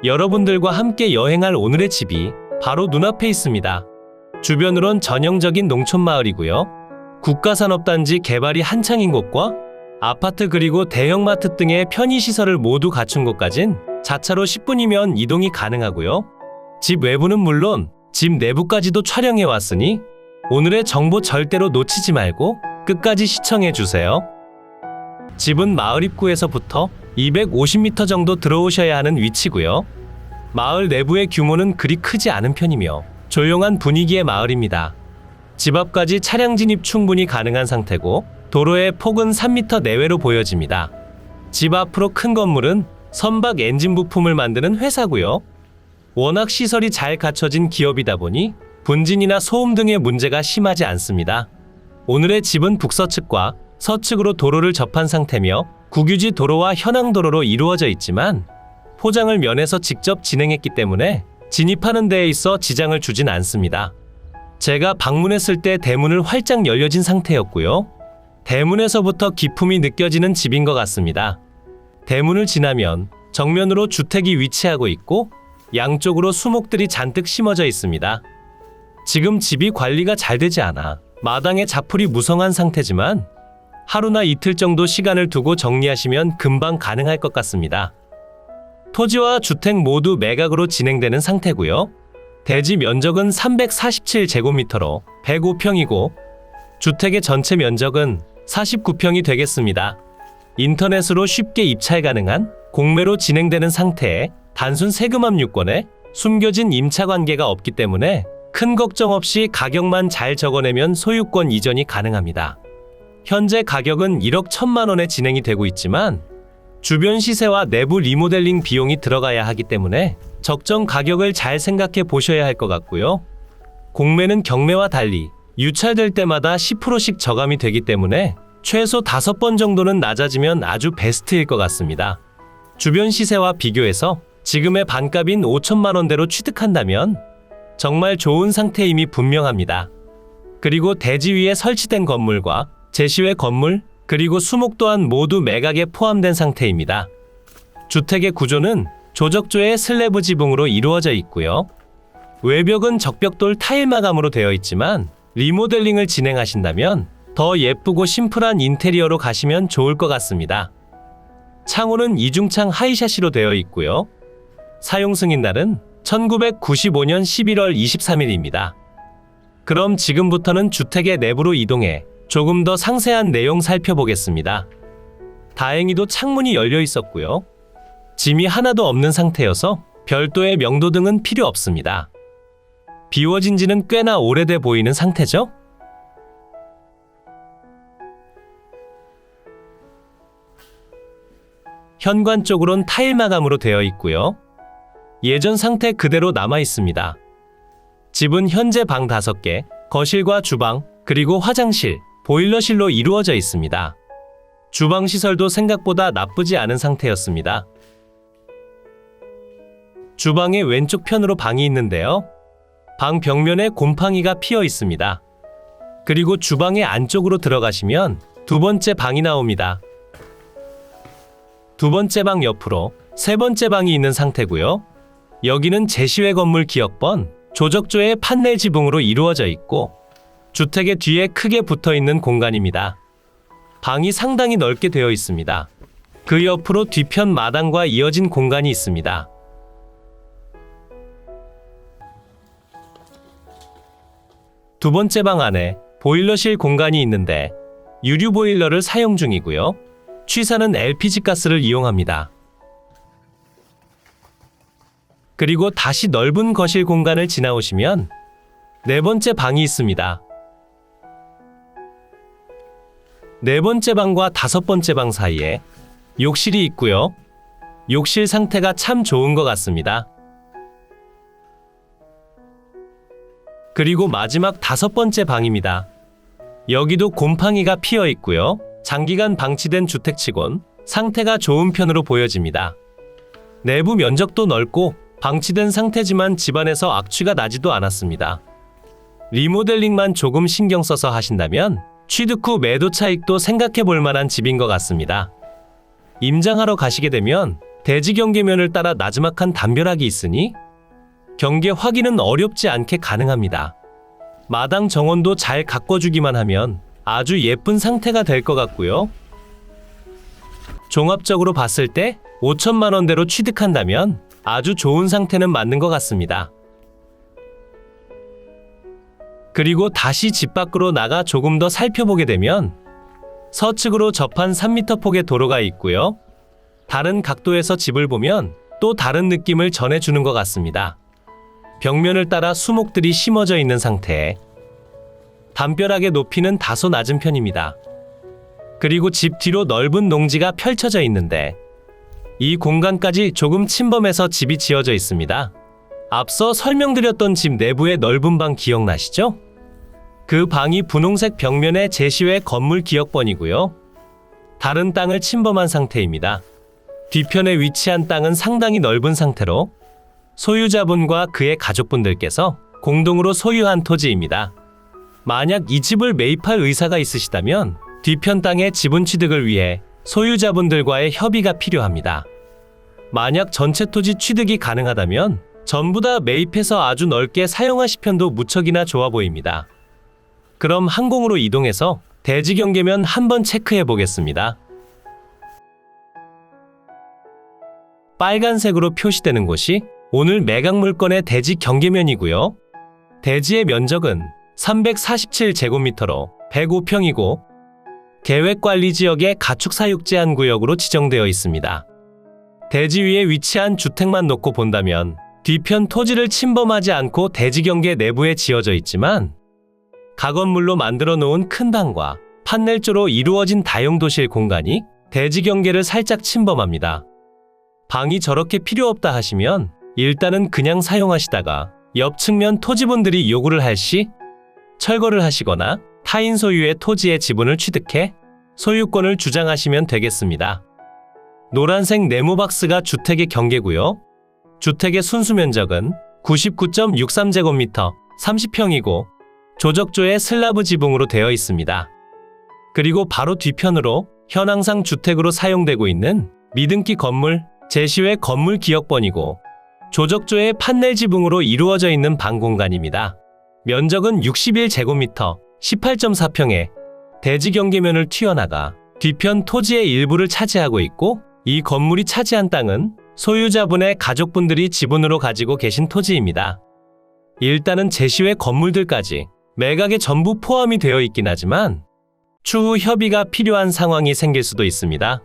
여러분들과 함께 여행할 오늘의 집이 바로 눈앞에 있습니다. 주변으론 전형적인 농촌마을이고요. 국가산업단지 개발이 한창인 곳과 아파트 그리고 대형마트 등의 편의시설을 모두 갖춘 곳까진 자차로 10분이면 이동이 가능하고요. 집 외부는 물론 집 내부까지도 촬영해 왔으니 오늘의 정보 절대로 놓치지 말고 끝까지 시청해주세요. 집은 마을 입구에서부터 250m 정도 들어오셔야 하는 위치고요. 마을 내부의 규모는 그리 크지 않은 편이며 조용한 분위기의 마을입니다. 집 앞까지 차량 진입 충분히 가능한 상태고 도로의 폭은 3m 내외로 보여집니다. 집 앞으로 큰 건물은 선박 엔진 부품을 만드는 회사고요. 워낙 시설이 잘 갖춰진 기업이다 보니 분진이나 소음 등의 문제가 심하지 않습니다. 오늘의 집은 북서측과 서측으로 도로를 접한 상태며 국유지 도로와 현항도로로 이루어져 있지만 포장을 면에서 직접 진행했기 때문에 진입하는 데에 있어 지장을 주진 않습니다. 제가 방문했을 때 대문을 활짝 열려진 상태였고요. 대문에서부터 기품이 느껴지는 집인 것 같습니다. 대문을 지나면 정면으로 주택이 위치하고 있고 양쪽으로 수목들이 잔뜩 심어져 있습니다. 지금 집이 관리가 잘 되지 않아 마당에 자풀이 무성한 상태지만 하루나 이틀 정도 시간을 두고 정리하시면 금방 가능할 것 같습니다. 토지와 주택 모두 매각으로 진행되는 상태고요. 대지 면적은 347제곱미터로 105평이고 주택의 전체 면적은 49평이 되겠습니다. 인터넷으로 쉽게 입찰 가능한 공매로 진행되는 상태에 단순 세금 압류권에 숨겨진 임차 관계가 없기 때문에 큰 걱정 없이 가격만 잘 적어내면 소유권 이전이 가능합니다. 현재 가격은 1억 1천만 원에 진행이 되고 있지만 주변 시세와 내부 리모델링 비용이 들어가야 하기 때문에 적정 가격을 잘 생각해 보셔야 할 것 같고요. 공매는 경매와 달리 유찰될 때마다 10%씩 저감이 되기 때문에 최소 5번 정도는 낮아지면 아주 베스트일 것 같습니다. 주변 시세와 비교해서 지금의 반값인 5천만 원대로 취득한다면 정말 좋은 상태임이 분명합니다. 그리고 대지 위에 설치된 건물과 제시외 건물 그리고 수목 또한 모두 매각에 포함된 상태입니다. 주택의 구조는 조적조의 슬래브 지붕으로 이루어져 있고요. 외벽은 적벽돌 타일 마감으로 되어 있지만 리모델링을 진행하신다면 더 예쁘고 심플한 인테리어로 가시면 좋을 것 같습니다. 창호는 이중창 하이샤시로 되어 있고요. 사용 승인날은 1995년 11월 23일입니다. 그럼 지금부터는 주택의 내부로 이동해 조금 더 상세한 내용 살펴보겠습니다. 다행히도 창문이 열려 있었고요. 짐이 하나도 없는 상태여서 별도의 명도등은 필요 없습니다. 비워진 지는 꽤나 오래돼 보이는 상태죠? 현관 쪽으론 타일 마감으로 되어 있고요. 예전 상태 그대로 남아 있습니다. 집은 현재 방 5개, 거실과 주방, 그리고 화장실, 보일러실로 이루어져 있습니다. 주방 시설도 생각보다 나쁘지 않은 상태였습니다. 주방의 왼쪽 편으로 방이 있는데요. 방 벽면에 곰팡이가 피어 있습니다. 그리고 주방의 안쪽으로 들어가시면 두 번째 방이 나옵니다. 두 번째 방 옆으로 세 번째 방이 있는 상태고요. 여기는 제시외 건물 기역번 조적조의 판넬 지붕으로 이루어져 있고 주택의 뒤에 크게 붙어있는 공간입니다. 방이 상당히 넓게 되어 있습니다. 그 옆으로 뒤편 마당과 이어진 공간이 있습니다. 두 번째 방 안에 보일러실 공간이 있는데 유류 보일러를 사용 중이고요. 취사는 LPG 가스를 이용합니다. 그리고 다시 넓은 거실 공간을 지나오시면 네 번째 방이 있습니다. 네 번째 방과 5번째 방 사이에 욕실이 있고요. 욕실 상태가 참 좋은 것 같습니다. 그리고 마지막 5번째 방입니다. 여기도 곰팡이가 피어 있고요. 장기간 방치된 주택치곤 상태가 좋은 편으로 보여집니다. 내부 면적도 넓고 방치된 상태지만 집안에서 악취가 나지도 않았습니다. 리모델링만 조금 신경 써서 하신다면 취득 후 매도 차익도 생각해 볼 만한 집인 것 같습니다. 임장하러 가시게 되면 대지 경계면을 따라 나지막한 담벼락이 있으니 경계 확인은 어렵지 않게 가능합니다. 마당 정원도 잘 가꿔주기만 하면 아주 예쁜 상태가 될 것 같고요. 종합적으로 봤을 때 5천만 원대로 취득한다면 아주 좋은 상태는 맞는 것 같습니다. 그리고 다시 집 밖으로 나가 조금 더 살펴보게 되면 서측으로 접한 3m 폭의 도로가 있고요. 다른 각도에서 집을 보면 또 다른 느낌을 전해주는 것 같습니다. 벽면을 따라 수목들이 심어져 있는 상태에 담벼락의 높이는 다소 낮은 편입니다. 그리고 집 뒤로 넓은 농지가 펼쳐져 있는데 이 공간까지 조금 침범해서 집이 지어져 있습니다. 앞서 설명드렸던 집 내부의 넓은 방 기억나시죠? 그 방이 분홍색 벽면에 제시외 건물 기억번이고요. 다른 땅을 침범한 상태입니다. 뒤편에 위치한 땅은 상당히 넓은 상태로 소유자분과 그의 가족분들께서 공동으로 소유한 토지입니다. 만약 이 집을 매입할 의사가 있으시다면 뒤편 땅의 지분 취득을 위해 소유자분들과의 협의가 필요합니다. 만약 전체 토지 취득이 가능하다면 전부 다 매입해서 아주 넓게 사용하실 편도 무척이나 좋아 보입니다. 그럼 항공으로 이동해서 대지 경계면 한번 체크해 보겠습니다. 빨간색으로 표시되는 곳이 오늘 매각 물건의 대지 경계면이고요. 대지의 면적은 347제곱미터로 105평이고 계획관리지역의 가축사육 제한 구역으로 지정되어 있습니다. 대지 위에 위치한 주택만 놓고 본다면 뒤편 토지를 침범하지 않고 대지 경계 내부에 지어져 있지만 가건물로 만들어 놓은 큰 방과 판넬조로 이루어진 다용도실 공간이 대지 경계를 살짝 침범합니다. 방이 저렇게 필요 없다 하시면 일단은 그냥 사용하시다가 옆 측면 토지분들이 요구를 할 시 철거를 하시거나 타인 소유의 토지의 지분을 취득해 소유권을 주장하시면 되겠습니다. 노란색 네모 박스가 주택의 경계고요. 주택의 순수 면적은 99.63제곱미터 30평이고 조적조의 슬라브 지붕으로 되어 있습니다. 그리고 바로 뒤편으로 현황상 주택으로 사용되고 있는 미등기 건물 제시외 건물 기억번이고 조적조의 판넬 지붕으로 이루어져 있는 방 공간입니다. 면적은 61제곱미터 18.4평에 대지 경계면을 튀어나가 뒤편 토지의 일부를 차지하고 있고 이 건물이 차지한 땅은 소유자분의 가족분들이 지분으로 가지고 계신 토지입니다. 일단은 제시외 건물들까지 매각에 전부 포함이 되어 있긴 하지만 추후 협의가 필요한 상황이 생길 수도 있습니다.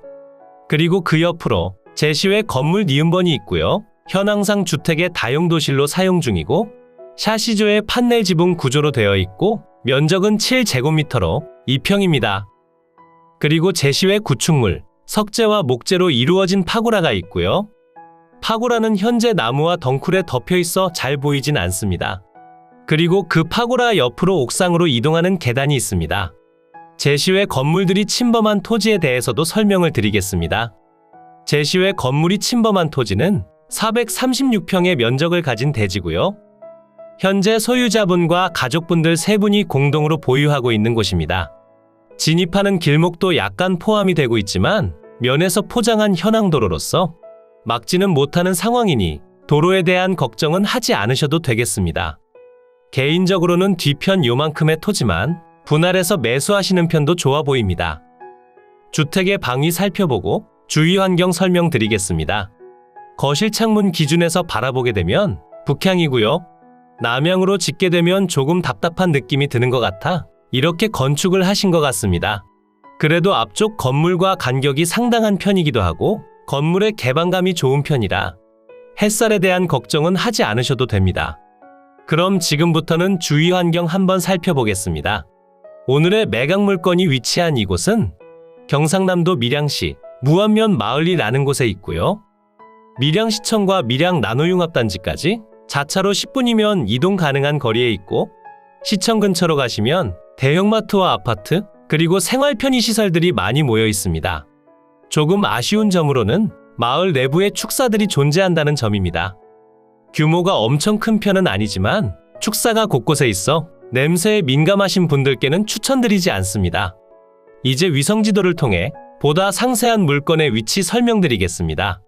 그리고 그 옆으로 제시외 건물 니은번이 있고요. 현황상 주택의 다용도실로 사용 중이고 샤시조의 판넬 지붕 구조로 되어 있고 면적은 7제곱미터로 2평입니다. 그리고 제시외 구축물, 석재와 목재로 이루어진 파고라가 있고요. 파고라는 현재 나무와 덩쿨에 덮여 있어 잘 보이진 않습니다. 그리고 그 파고라 옆으로 옥상으로 이동하는 계단이 있습니다. 제시외 건물들이 침범한 토지에 대해서도 설명을 드리겠습니다. 제시외 건물이 침범한 토지는 436평의 면적을 가진 대지고요. 현재 소유자분과 가족분들 세 분이 공동으로 보유하고 있는 곳입니다. 진입하는 길목도 약간 포함이 되고 있지만 면에서 포장한 현황도로로서 막지는 못하는 상황이니 도로에 대한 걱정은 하지 않으셔도 되겠습니다. 개인적으로는 뒤편 요만큼의 토지만 분할해서 매수하시는 편도 좋아 보입니다. 주택의 방위 살펴보고 주위 환경 설명드리겠습니다. 거실 창문 기준에서 바라보게 되면 북향이고요. 남향으로 짓게 되면 조금 답답한 느낌이 드는 것 같아 이렇게 건축을 하신 것 같습니다. 그래도 앞쪽 건물과 간격이 상당한 편이기도 하고 건물의 개방감이 좋은 편이라 햇살에 대한 걱정은 하지 않으셔도 됩니다. 그럼 지금부터는 주위 환경 한번 살펴보겠습니다. 오늘의 매각 물건이 위치한 이곳은 경상남도 밀양시 무안면 마을리라는 곳에 있고요. 밀양시청과 밀양 나노융합단지까지 자차로 10분이면 이동 가능한 거리에 있고 시청 근처로 가시면 대형마트와 아파트 그리고 생활 편의시설들이 많이 모여 있습니다. 조금 아쉬운 점으로는 마을 내부에 축사들이 존재한다는 점입니다. 규모가 엄청 큰 편은 아니지만 축사가 곳곳에 있어 냄새에 민감하신 분들께는 추천드리지 않습니다. 이제 위성지도를 통해 보다 상세한 물건의 위치 설명드리겠습니다.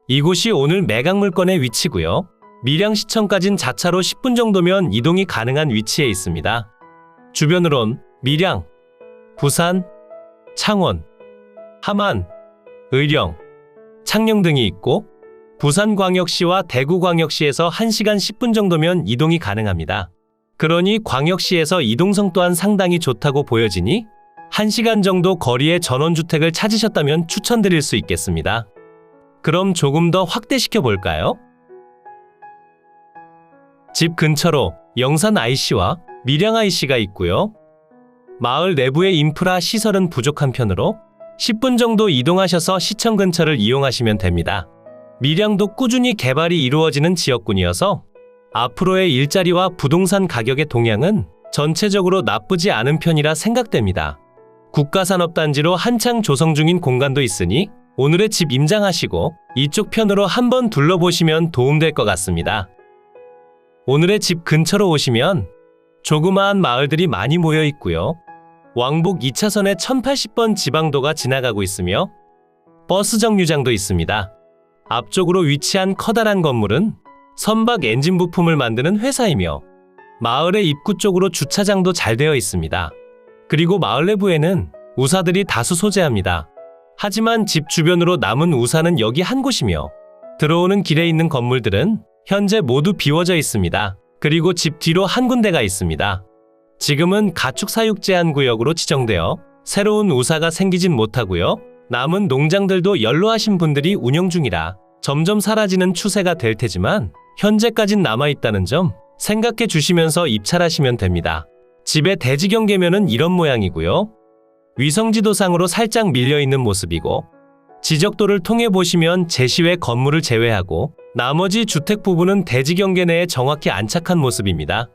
이곳이 오늘 매각 물건의 위치고요. 밀양시청까진 자차로 10분 정도면 이동이 가능한 위치에 있습니다. 주변으론 밀양, 부산, 창원, 함안, 의령, 창녕 등이 있고 부산광역시와 대구광역시에서 1시간 10분 정도면 이동이 가능합니다. 그러니 광역시에서 이동성 또한 상당히 좋다고 보여지니 1시간 정도 거리의 전원주택을 찾으셨다면 추천드릴 수 있겠습니다. 그럼 조금 더 확대시켜 볼까요? 집 근처로 영산 IC와 밀양 IC가 있고요. 마을 내부의 인프라 시설은 부족한 편으로 10분 정도 이동하셔서 시청 근처를 이용하시면 됩니다. 밀양도 꾸준히 개발이 이루어지는 지역군이어서 앞으로의 일자리와 부동산 가격의 동향은 전체적으로 나쁘지 않은 편이라 생각됩니다. 국가산업단지로 한창 조성 중인 공간도 있으니 오늘의 집 임장하시고 이쪽 편으로 한번 둘러보시면 도움될 것 같습니다. 오늘의 집 근처로 오시면 조그마한 마을들이 많이 모여 있고요. 왕복 2차선에 1080번 지방도가 지나가고 있으며 버스 정류장도 있습니다. 앞쪽으로 위치한 커다란 건물은 선박 엔진 부품을 만드는 회사이며 마을의 입구 쪽으로 주차장도 잘 되어 있습니다. 그리고 마을 내부에는 우사들이 다수 소재합니다. 하지만 집 주변으로 남은 우사는 여기 한 곳이며 들어오는 길에 있는 건물들은 현재 모두 비워져 있습니다. 그리고 집 뒤로 한 군데가 있습니다. 지금은 가축 사육 제한 구역으로 지정되어 새로운 우사가 생기진 못하고요. 남은 농장들도 연로하신 분들이 운영 중이라 점점 사라지는 추세가 될 테지만 현재까진 남아있다는 점 생각해 주시면서 입찰하시면 됩니다. 집의 대지 경계면은 이런 모양이고요. 위성지도상으로 살짝 밀려있는 모습이고 지적도를 통해 보시면 제시외 건물을 제외하고 나머지 주택 부분은 대지 경계 내에 정확히 안착한 모습입니다.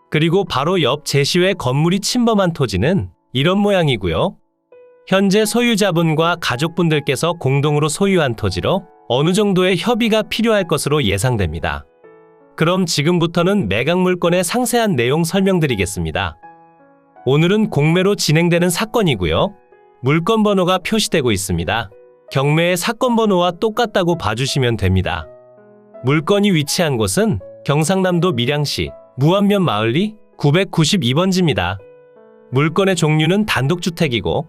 그리고 바로 옆 제시외 건물이 침범한 토지는 이런 모양이고요. 현재 소유자분과 가족분들께서 공동으로 소유한 토지로 어느 정도의 협의가 필요할 것으로 예상됩니다. 그럼 지금부터는 매각 물건의 상세한 내용 설명드리겠습니다. 오늘은 공매로 진행되는 사건이고요. 물건 번호가 표시되고 있습니다. 경매의 사건 번호와 똑같다고 봐주시면 됩니다. 물건이 위치한 곳은 경상남도 밀양시 무안면 마을리 992번지입니다. 물건의 종류는 단독주택이고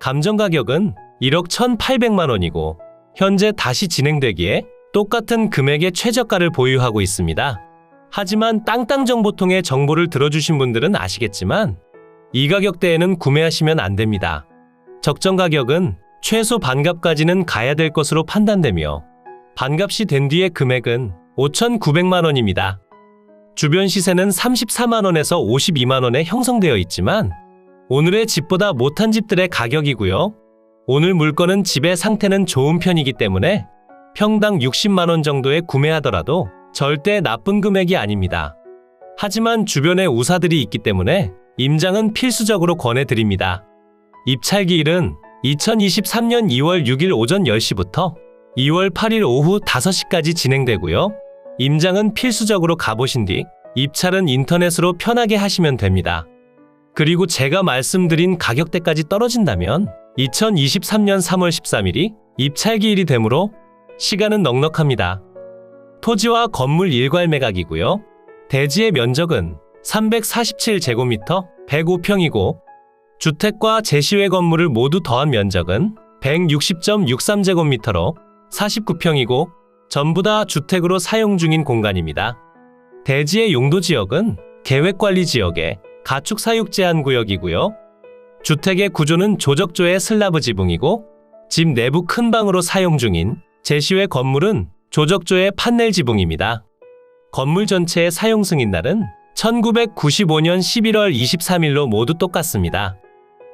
감정가격은 1억 1,800만 원이고 현재 다시 진행되기에 똑같은 금액의 최저가를 보유하고 있습니다. 하지만 땅땅정보통의 정보를 들어주신 분들은 아시겠지만 이 가격대에는 구매하시면 안 됩니다. 적정 가격은 최소 반값까지는 가야 될 것으로 판단되며 반값이 된 뒤의 금액은 5,900만 원입니다. 주변 시세는 34만 원에서 52만 원에 형성되어 있지만 오늘의 집보다 못한 집들의 가격이고요. 오늘 물건은 집의 상태는 좋은 편이기 때문에 평당 60만 원 정도에 구매하더라도 절대 나쁜 금액이 아닙니다. 하지만 주변에 우사들이 있기 때문에 임장은 필수적으로 권해드립니다. 입찰기일은 2023년 2월 6일 오전 10시부터 2월 8일 오후 5시까지 진행되고요. 임장은 필수적으로 가보신 뒤 입찰은 인터넷으로 편하게 하시면 됩니다. 그리고 제가 말씀드린 가격대까지 떨어진다면 2023년 3월 13일이 입찰기일이 되므로 시간은 넉넉합니다. 토지와 건물 일괄 매각이고요. 대지의 면적은 347제곱미터 105평이고 주택과 제시외 건물을 모두 더한 면적은 160.63제곱미터로 49평이고 전부 다 주택으로 사용 중인 공간입니다. 대지의 용도 지역은 계획관리 지역의 가축 사육 제한 구역이고요. 주택의 구조는 조적조의 슬라브 지붕이고 집 내부 큰 방으로 사용 중인 제시외 건물은 조적조의 판넬 지붕입니다. 건물 전체의 사용 승인날은 1995년 11월 23일로 모두 똑같습니다.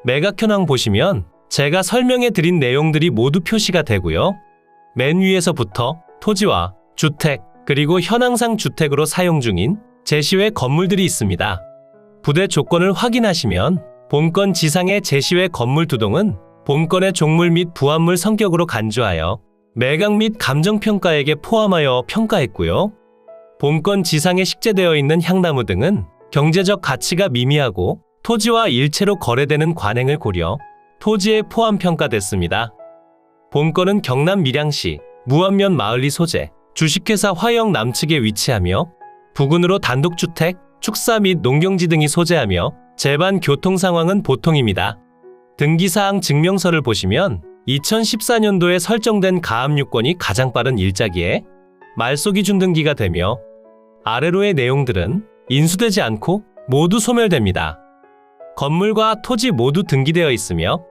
매각 현황 보시면 제가 설명해 드린 내용들이 모두 표시가 되고요. 맨 위에서부터 토지와 주택 그리고 현황상 주택으로 사용 중인 제시외 건물들이 있습니다. 부대 조건을 확인하시면 본건 지상의 제시외 건물 2동은 본건의 종물 및 부합물 성격으로 간주하여 매각 및 감정평가액에 포함하여 평가했고요. 본건 지상에 식재되어 있는 향나무 등은 경제적 가치가 미미하고 토지와 일체로 거래되는 관행을 고려 토지에 포함 평가됐습니다. 본건은 경남 밀양시 무안면 마을리 소재, 주식회사 화영 남측에 위치하며 부근으로 단독주택, 축사 및 농경지 등이 소재하며 제반 교통 상황은 보통입니다. 등기사항 증명서를 보시면 2014년도에 설정된 가압류권이 가장 빠른 일자기에 말소기 준등기가 되며 아래로의 내용들은 인수되지 않고 모두 소멸됩니다. 건물과 토지 모두 등기되어 있으며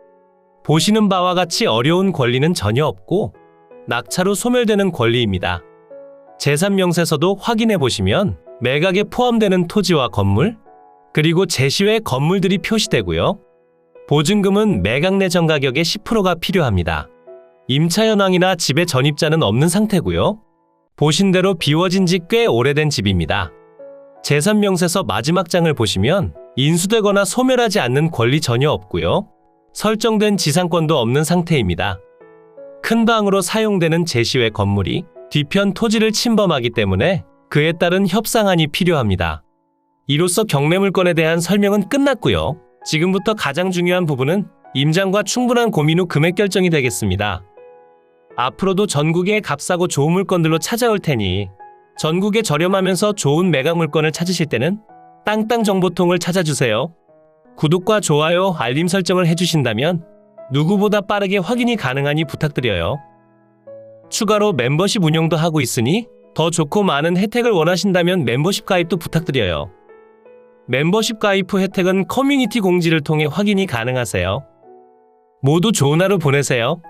보시는 바와 같이 어려운 권리는 전혀 없고 낙찰 후 소멸되는 권리입니다. 제3명세서도 확인해 보시면 매각에 포함되는 토지와 건물, 그리고 제시외 건물들이 표시되고요. 보증금은 매각 내전 가격의 10%가 필요합니다. 임차 현황이나 집의 전입자는 없는 상태고요. 보신 대로 비워진 지 꽤 오래된 집입니다. 제3명세서 마지막 장을 보시면 인수되거나 소멸하지 않는 권리 전혀 없고요. 설정된 지상권도 없는 상태입니다. 큰 방으로 사용되는 제시외 건물이 뒤편 토지를 침범하기 때문에 그에 따른 협상안이 필요합니다. 이로써 경매물건에 대한 설명은 끝났고요. 지금부터 가장 중요한 부분은 임장과 충분한 고민 후 금액 결정이 되겠습니다. 앞으로도 전국의 값싸고 좋은 물건들로 찾아올 테니 전국에 저렴하면서 좋은 매각 물건을 찾으실 때는 땅땅정보통을 찾아주세요. 구독과 좋아요, 알림 설정을 해주신다면 누구보다 빠르게 확인이 가능하니 부탁드려요. 추가로 멤버십 운영도 하고 있으니 더 좋고 많은 혜택을 원하신다면 멤버십 가입도 부탁드려요. 멤버십 가입 후 혜택은 커뮤니티 공지를 통해 확인이 가능하세요. 모두 좋은 하루 보내세요.